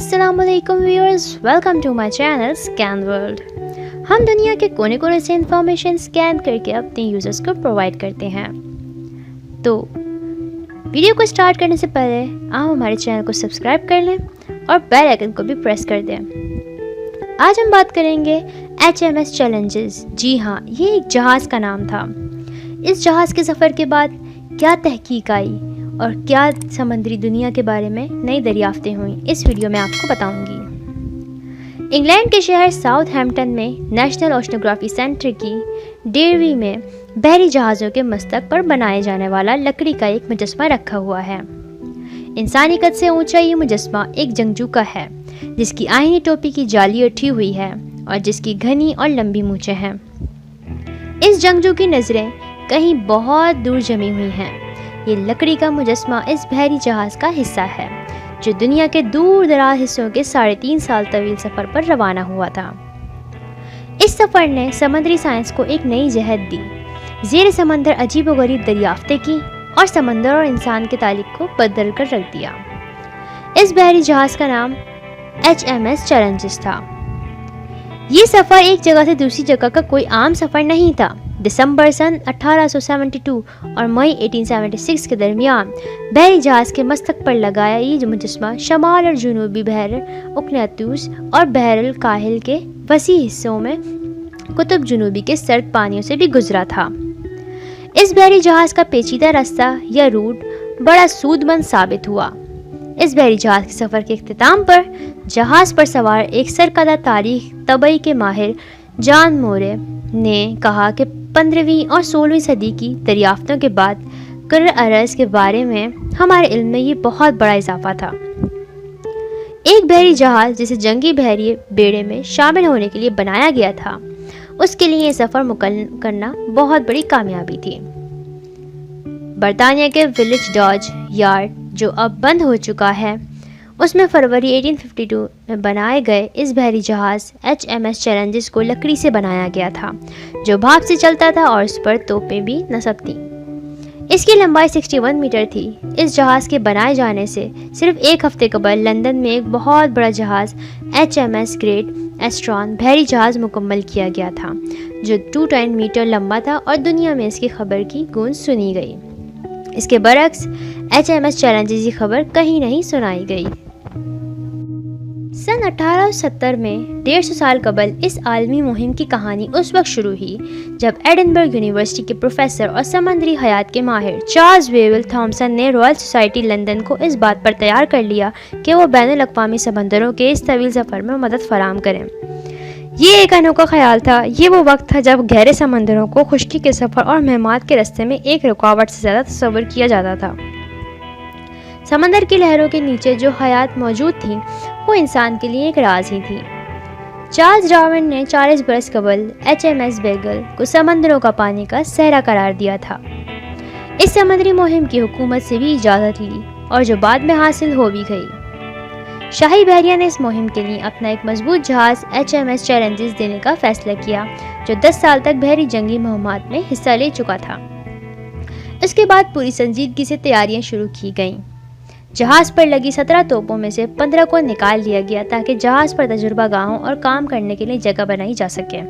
अस्सलाम वालेकुम viewers, welcome to my channel scan world. हम दुनिया के कोने कोने से इंफॉर्मेशन स्कैन करके अपने यूजर्स को प्रोवाइड करते हैं। तो वीडियो को स्टार्ट करने से पहले आप हमारे चैनल को सब्सक्राइब कर लें और बेल आइकन को भी प्रेस कर दें। आज हम बात करेंगे HMS चैलेंजेस। जी हाँ, ये एक जहाज़ का नाम था। इस जहाज़ के सफ़र के बाद क्या तहकीक आई और क्या समुद्री दुनिया के बारे में नई दरियाफ्तें हुई, इस वीडियो में आपको बताऊंगी। इंग्लैंड के शहर साउथहैम्पटन में नेशनल ओशनोग्राफी सेंटर की डेयरी में बहरी जहाज़ों के मस्तक पर बनाए जाने वाला लकड़ी का एक मुजस्मा रखा हुआ है। इंसानी कद से ऊंचा ये मुजस्मा एक जंगजू का है, जिसकी आईनी टोपी की जाली उठी हुई है और जिसकी घनी और लंबी मूंछें हैं। इस जंगजू की नज़रें कहीं बहुत दूर जमी हुई हैं। ये लकड़ी का मुजस्मा इस बहरी जहाज़ का हिस्सा है, जो दुनिया के दूर दराज हिस्सों के 3.5 साल तवील सफ़र पर रवाना हुआ था। इस सफ़र ने समुद्री साइंस को एक नई जहत दी, ज़ेर समंदर अजीबोगरीब दरियाफ्तें की और समंदर और इंसान के ताल्लुक को बदल कर रख दिया। इस बहरी जहाज़ का नाम HMS चैलेंजेस था। ये सफ़र एक जगह से दूसरी जगह का कोई आम सफ़र नहीं था। दिसंबर सन 1872 और मई 1876 के दरमियान बहरी जहाज़ के मस्तक पर लगाया ये मुजस्मा शमाल और जनूबी बहर उकनातूस और बहर काहिल के वसी हिस्सों में कुतुब जनूबी के सर्द पानियों से भी गुजरा था। इस बहरी जहाज़ का पेचीदा रास्ता या रूट बड़ा सूदमंद साबित हुआ। इस बहरी जहाज़ के सफ़र के इख्तिताम पर जहाज़ पर सवार एक सरकर्दा तारीख तबई के माहिर जॉन मोरे ने कहा कि 15वीं और 16वीं सदी की दरियाफ्तों के बाद कर अरज़ के बारे में हमारे इल्म में ये बहुत बड़ा इजाफा था। एक बहरी जहाज़ जिसे जंगी बहरी बेड़े में शामिल होने के लिए बनाया गया था, उसके लिए ये सफ़र मुकम्मल करना बहुत बड़ी कामयाबी थी। बरतानिया के विलेज डॉज यार्ड, जो अब बंद हो चुका है, उसमें फरवरी 1852 में बनाए गए इस बहरी जहाज़ HMS चैलेंजेस को लकड़ी से बनाया गया था, जो भाप से चलता था और उस पर तोपें भी नस्ब थीं। इसकी लंबाई 61 मीटर थी। इस जहाज़ के बनाए जाने से सिर्फ एक हफ्ते कबल लंदन में एक बहुत बड़ा जहाज़ HMS ग्रेट एस्ट्रॉन बहरी जहाज़ मुकम्मल किया गया था, जो 210 मीटर लंबा था और दुनिया में इसकी खबर की गूंज सुनी गई। इसके बरक्स HMS चैलेंजेस की खबर कहीं नहीं सुनाई गई। सन 1870 में 150 साल कबल इस आलमी मुहिम की कहानी उस वक्त शुरू हुई जब एडिनबर्ग यूनिवर्सिटी के प्रोफेसर और समंदरी हयात के माहिर चार्ल्स वेवल थॉमसन ने रॉयल सोसाइटी लंदन को इस बात पर तैयार कर लिया कि वो बैनुल-अक़वामी समंदरों के इस तवील सफ़र में मदद फराहम करें। ये एक अनोखा ख्याल था। ये वो वक्त था जब गहरे समंदरों को खुश्की के सफ़र और महमात के रास्ते में एक रुकावट से ज़्यादा तस्वर किया जाता था। समंदर की लहरों के नीचे जो हयात मौजूद थी, वो इंसान के लिए एक राज ही थी। चार्ल्स डार्विन ने 40 बरस कबल HMS बेगल को समंदरों का पानी का सहरा करार दिया था। इस समुद्री मुहिम की हुकूमत से भी इजाज़त ली और जो बाद में हासिल हो भी गई। शाही बहरिया ने इस मुहिम के लिए अपना एक मजबूत जहाज़ HMS चैलेंजेस देने का फैसला किया, जो 10 साल तक बहरी जंगी मुहिमात में हिस्सा ले चुका था। इसके बाद पूरी संजीदगी से तैयारियां शुरू की गईं। जहाज़ पर लगी 17 तोपों में से 15 को निकाल लिया गया ताकि जहाज़ पर तजुर्बा गाहों और काम करने के लिए जगह बनाई जा सके।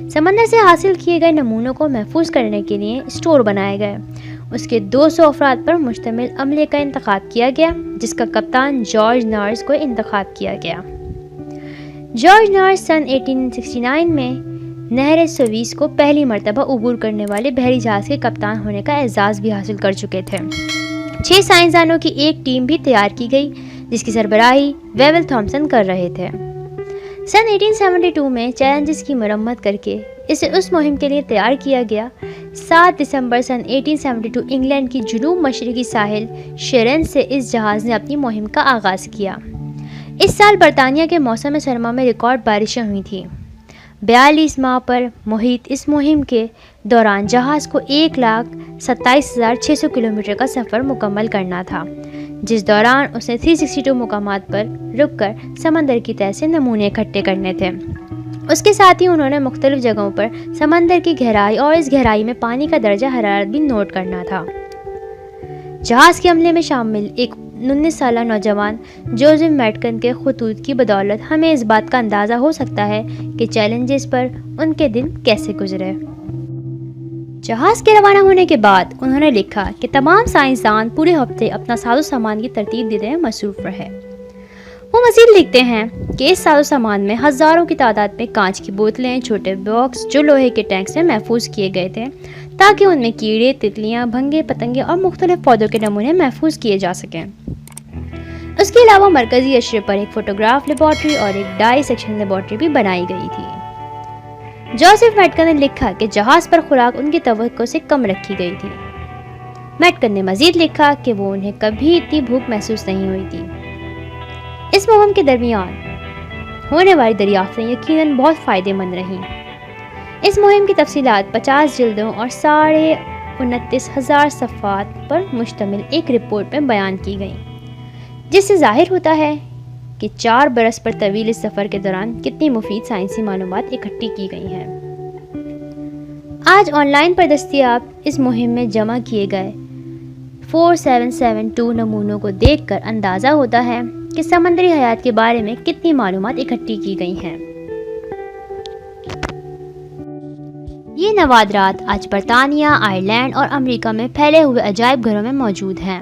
समंदर से हासिल किए गए नमूनों को महफूज करने के लिए स्टोर बनाए गए। उसके 200 अफराद पर मुश्तमिल अमले का इंतखाब किया गया, जिसका कप्तान जॉर्ज नॉर्स को इंतखाब किया गया। जॉर्ज नॉर्स सन 1869 में नहर स्वीज़ को पहली मरतबा अबूर करने वाले बहरी जहाज़ के कप्तान होने का एजाज़ भी हासिल कर चुके थे। 6 साइंसदानों की एक टीम भी तैयार की गई, जिसकी सरबराही वेवल थॉमसन कर रहे थे। सन 1872 में चैलेंजेस की मरम्मत करके इसे उस मुहिम के लिए तैयार किया गया। 7 दिसंबर सन 1872 इंग्लैंड की जुनूब मशरकी साहिल शेरन से इस जहाज़ ने अपनी मुहिम का आगाज़ किया। इस साल बरतानिया के मौसम सरमा में रिकॉर्ड बारिशें हुई थीं। 42 माह पर मुहित इस मुहिम के दौरान जहाज़ को 1,27,600 किलोमीटर का सफ़र मुकम्मल करना था, जिस दौरान उसने 362 मुकामात पर रुककर समंदर की तह से नमूने इकट्ठे करने थे। उसके साथ ही उन्होंने मुख्तलिफ जगहों पर समंदर की गहराई और इस गहराई में पानी का दर्जा हरारत भी नोट करना था। जहाज़ के अमले में शामिल एक 19 سالہ نوجوان جوزف میٹکن کے خطوط کی بدولت ہمیں اس بات کا اندازہ ہو سکتا ہے کہ چیلنجز پر ان کے دن کیسے گزرے۔ جہاز کے روانہ ہونے کے بعد انہوں نے لکھا کہ تمام سائنسدان پورے ہفتے اپنا ساز و سامان کی ترتیب دینے میں مصروف رہے۔ وہ مزید لکھتے ہیں کہ اس ساز و سامان میں ہزاروں کی تعداد میں کانچ کی بوتلیں، چھوٹے باکس جو لوہے کے ٹینکس میں محفوظ کیے گئے تھے تاکہ ان میں کیڑے، تتلیاں، بھنگے، پتنگے اور مختلف پودوں کے نمونے محفوظ کیے جا سکیں۔ اس کے علاوہ مرکزی اشرے پر ایک فوٹوگراف لیبارٹری اور ایک ڈائی سیکشن لیبارٹری بھی بنائی گئی تھی۔ جوزف میٹکن نے لکھا کہ جہاز پر خوراک ان کی توقع سے کم رکھی گئی تھی۔ میٹکن نے مزید لکھا کہ وہ انہیں کبھی اتنی بھوک محسوس نہیں ہوئی تھی۔ اس مہم کے درمیان ہونے والی دریافتیں یقیناً بہت فائدہ مند رہیں۔ اس مہم کی تفصیلات 50 جلدوں اور 29,500 صفحات پر مشتمل ایک رپورٹ میں بیان کی گئیں، جس سے ظاہر ہوتا ہے کہ 4 برس پر طویل اس سفر کے دوران کتنی مفید سائنسی معلومات اکٹھی کی گئی ہیں۔ آج آن لائن پر دستیاب اس مہم میں جمع کیے گئے 4772 نمونوں کو دیکھ کر اندازہ ہوتا ہے کہ سمندری حیات کے بارے میں کتنی معلومات اکٹھی کی گئی ہیں۔ یہ نوادرات آج برطانیہ، آئرلینڈ اور امریکہ میں پھیلے ہوئے عجائب گھروں میں موجود ہیں،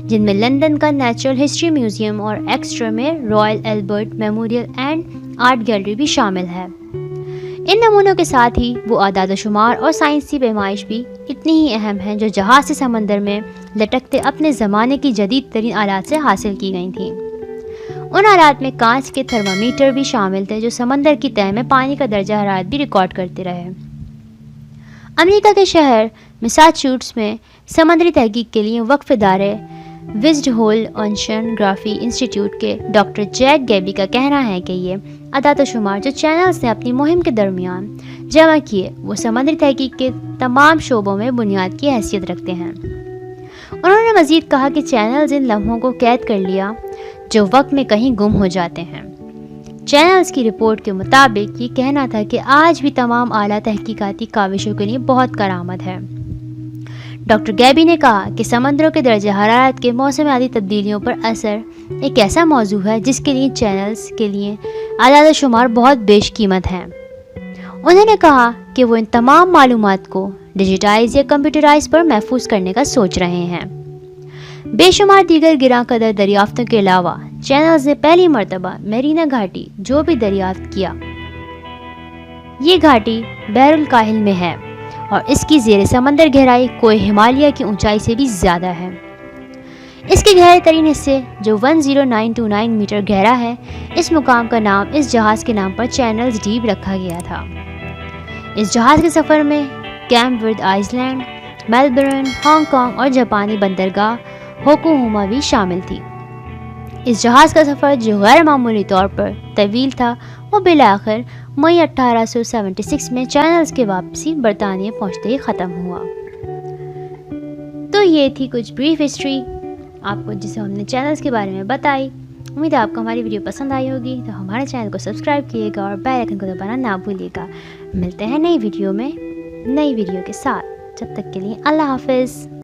جن میں لندن کا نیچرل ہسٹری میوزیم اور ایکسٹر میں Royal Albert memorial and art gallery بھی شامل ہے۔ ان نمونوں کے ساتھ ہی وہ اعداد و شمار اور سائنسی پیمائش بھی اتنی ہی اہم ہیں جو جہاز سے سمندر میں لٹکتے اپنے زمانے کی جدید ترین آلات سے حاصل کی گئی تھیں۔ ان آلات میں کانچ کے تھرمامیٹر بھی شامل تھے جو سمندر کی تہہ میں پانی کا درجہ حرارت بھی ریکارڈ کرتے رہے۔ امریکہ کے شہر میساچیوٹس میں سمندری تحقیق کے لیے وقف ادارے وزڈ ہول اوشن گرافی انسٹیٹیوٹ کے ڈاکٹر جیک گیبی کا کہنا ہے کہ یہ اعداد و شمار جو چینلز نے اپنی مہم کے درمیان جمع کیے وہ سمندری تحقیق کے تمام شعبوں میں بنیاد کی حیثیت رکھتے ہیں۔ انہوں نے مزید کہا کہ چینلز ان لمحوں کو قید کر لیا جو وقت میں کہیں گم ہو جاتے ہیں۔ چینلز کی رپورٹ کے مطابق یہ کہنا تھا کہ آج بھی تمام اعلیٰ تحقیقاتی کاوشوں کے لیے بہت کارآمد ہے۔ ڈاکٹر گیبی نے کہا کہ سمندروں کے درجہ حرارت کے موسمیاتی تبدیلیوں پر اثر ایک ایسا موضوع ہے جس کے لیے چینلز کے لیے اعداد و شمار بہت بیش قیمت ہیں۔ انہوں نے کہا کہ وہ ان تمام معلومات کو ڈیجیٹائز یا کمپیوٹرائز پر محفوظ کرنے کا سوچ رہے ہیں۔ بے شمار دیگر گراں قدر دریافتوں کے علاوہ چینلز نے پہلی مرتبہ میرینا گھاٹی جو بھی دریافت کیا، یہ گھاٹی بحر الکاہل میں ہے اور اس کی زیر سمندر گہرائی کوہ ہمالیہ کی اونچائی سے بھی زیادہ ہے۔ اس کے گہرے ترین حصے جو 10929 میٹر گہرا ہے، اس مقام کا نام اس جہاز کے نام پر چینلز ڈیپ رکھا گیا تھا۔ اس جہاز کے سفر میں Cape Verde Iceland, Melbourne, Hong Kong اور جاپانی بندرگاہ ہوکوہاما بھی شامل تھی۔ اس جہاز کا سفر جو غیر معمولی طور پر طویل تھا وہ بالآخر مئی 1876 میں چینلز کے واپسی برطانیہ پہنچتے ہی ختم ہوا۔ تو یہ تھی کچھ بریف ہسٹری آپ کو جسے ہم نے چینلز کے بارے میں بتائی۔ امید ہے آپ کو ہماری ویڈیو پسند آئی ہوگی، تو ہمارے چینل کو سبسکرائب کیے گا اور بیل آئیکن کو دبانا نہ بھولیے گا۔ ملتے ہیں نئی ویڈیو میں نئی ویڈیو کے ساتھ، جب تک کے لیے اللہ حافظ۔